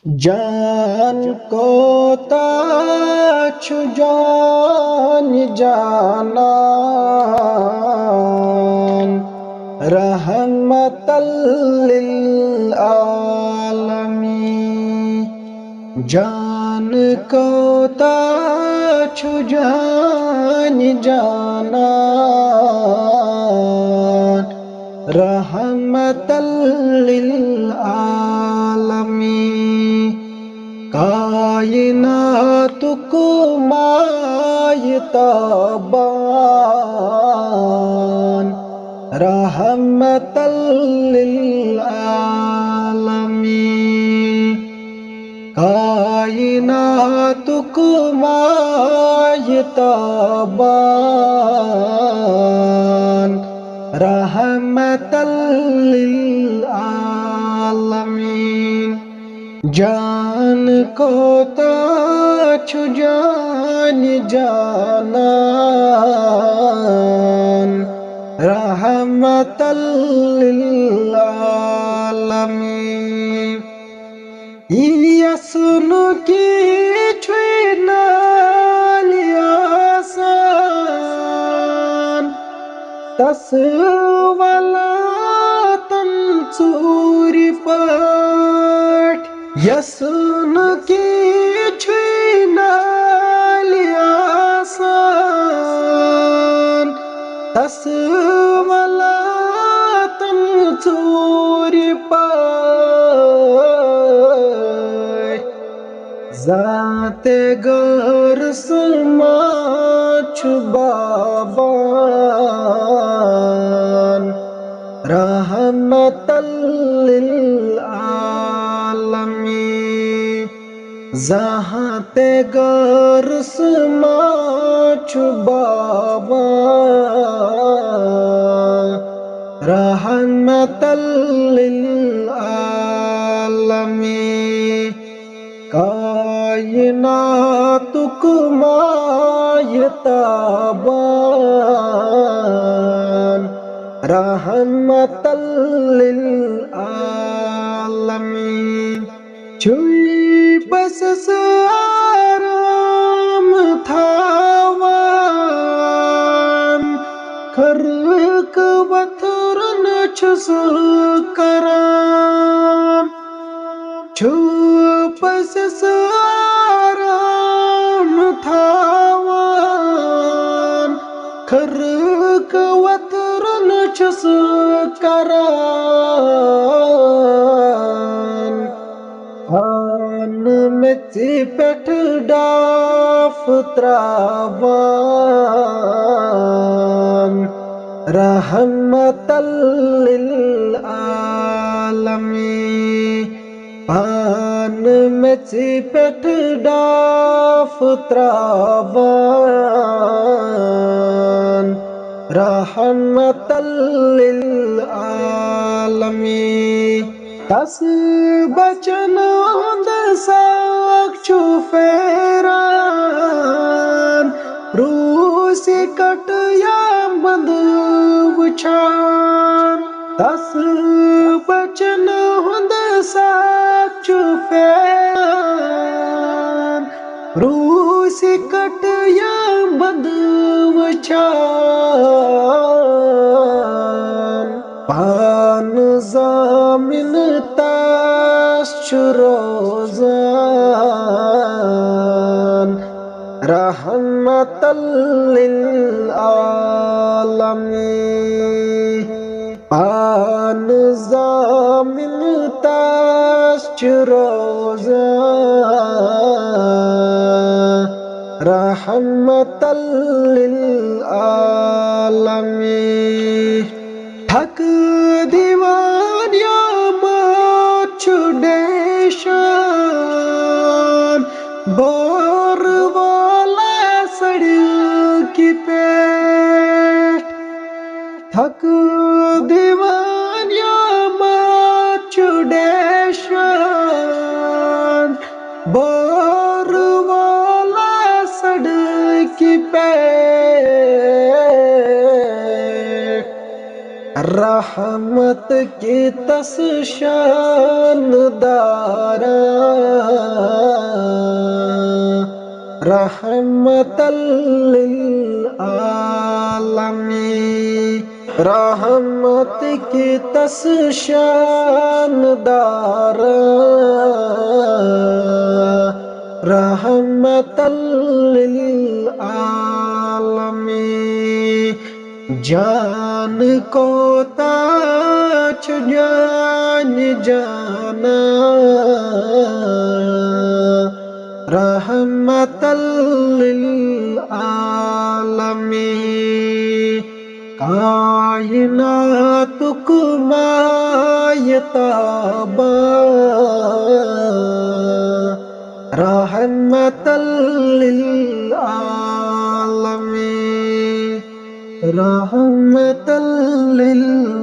जान को ताछु जान जानान रहमतल लिल आलमीन। जान को ताछु जान जानान रहमतल लिल आलमीन। कायनात को मायताबान रहमतल लिल आलमीन। कायनात को मायताबान रहमतल लिल आलमीन। जान को ताछु जान जानान रहमतल लिल आलमीन। यसनु की छुनालियासान तस वाला तंसूरी पाठ। यसुन की छुनालियासान तस वाला तंसूरी पाठ। जाते गर समा छुबाबान रहमतल लिल आलमीन। जहाँ ते गर समा छुबाबान रहमतल लिल आलमीन। कायनात को मायताबान रहमतल लिल आलमीन। छुई बस आराम थावान खरक वथरन छुस कराम। छु बस आराम थावान खरक वथरन छुस कराम। आन में चिपट डाफ त्रावान रहमतल लिल आलमीन। पान में चिपट डाफ त्रावान रहमतल लिल आलमीन। तस बचन साक्षु फेरान रूसी कट या बंद वुछान। तस बचन साक्षु फेरान रूसी कट या बंद वुछान। पान जामिन रोज़ान रहमतल लिल आलमीन। पान जामिन रोज़ान रहमतल लिल आलमीन। ठक दीवान या छुडेशान बोर वाला सड़क पे थक दीवान या छुडेशान बोर वाला सड़क पे। रहमत की तस शानदारा रहमतल लिल आलमीन। रहमत की तस शानदार रहमतल लिल आलमीन। जान को ताज जान जाना रहमतल लिल आलमीन। कायनात को मायताबा रहमतल लिल आलमीन। रहमतल लिल